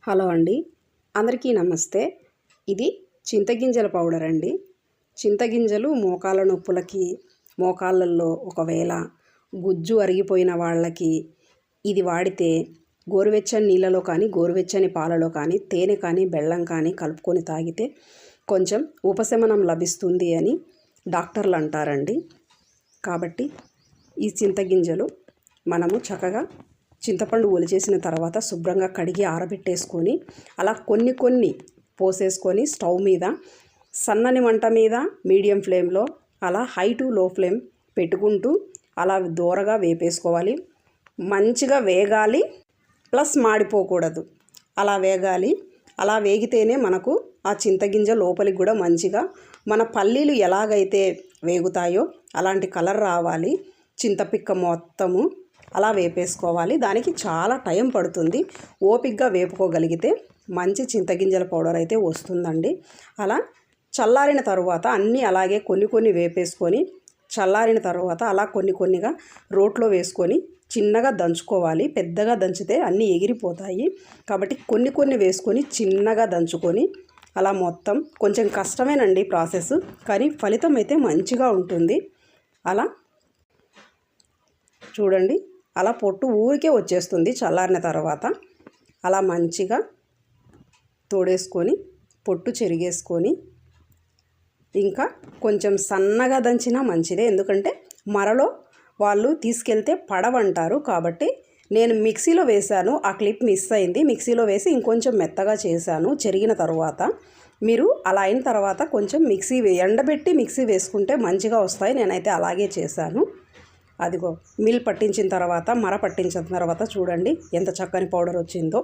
Hello అండి, అందరికీ నమస్తే. ఇది చింతగింజల పౌడర్ అండి. చింతగింజలు మోకాళ్ళ నొప్పులకి, మోకాళ్ళల్లో ఒకవేళ గుజ్జు అరిగిపోయిన వాళ్ళకి ఇది వాడితే గోరువెచ్చని నీళ్ళలో కానీ, గోరువెచ్చని పాలలో కానీ, తేనె కానీ, బెల్లం కానీ కలుపుకొని తాగితే కొంచెం ఉపశమనం లభిస్తుంది అని డాక్టర్లు అంటారండి. కాబట్టి ఈ చింతగింజలు మనము చక్కగా చింతపండు ఒలిచేసిన తర్వాత శుభ్రంగా కడిగి ఆరబెట్టేసుకొని అలా కొన్ని పోసేసుకొని స్టవ్ మీద సన్నని మంట మీద మీడియం ఫ్లేమ్లో అలా హై టు లో ఫ్లేమ్ పెట్టుకుంటూ అలా దూరగా వేపేసుకోవాలి. మంచిగా వేగాలి, ప్లస్ మాడిపోకూడదు. అలా వేగాలి. అలా వేగితేనే మనకు ఆ చింతగింజ లోపలికి కూడా మంచిగా మన పల్లీలు ఎలాగైతే వేగుతాయో అలాంటి కలర్ రావాలి. చింతపిక్క మొత్తము అలా వేపేసుకోవాలి. దానికి చాలా టైం పడుతుంది. ఓపికగా వేపుకోగలిగితే మంచి చింతగింజల పౌడర్ అయితే వస్తుందండి. అలా చల్లారిన తర్వాత అన్నీ అలాగే కొన్ని వేపేసుకొని చల్లారిన తర్వాత అలా కొన్నిగా రోట్లో వేసుకొని చిన్నగా దంచుకోవాలి. పెద్దగా దంచితే అన్నీ ఎగిరిపోతాయి. కాబట్టి కొన్ని వేసుకొని చిన్నగా దంచుకొని అలా మొత్తం కొంచెం కష్టమేనండి ప్రాసెస్, కానీ ఫలితం అయితే మంచిగా ఉంటుంది. అలా చూడండి, అలా పొట్టు ఊరికే వచ్చేస్తుంది చల్లారిన తర్వాత. అలా మంచిగా తోడేసుకొని పొట్టు చెరిగేసుకొని ఇంకా కొంచెం సన్నగా దంచినా మంచిదే. ఎందుకంటే మరలో వాళ్ళు తీసుకెళ్తే పడవంటారు. కాబట్టి నేను మిక్సీలో వేశాను. ఆ క్లిప్ మిస్ అయింది. మిక్సీలో వేసి ఇంకొంచెం మెత్తగా చేశాను చెరిగిన తర్వాత. మీరు అలా అయిన తర్వాత కొంచెం ఎండబెట్టి మిక్సీ వేసుకుంటే మంచిగా వస్తాయి. నేనైతే అలాగే చేశాను. అదిగో మిల్ పట్టించిన తర్వాత, మర పట్టించిన తర్వాత చూడండి ఎంత చక్కని పౌడర్ వచ్చిందో.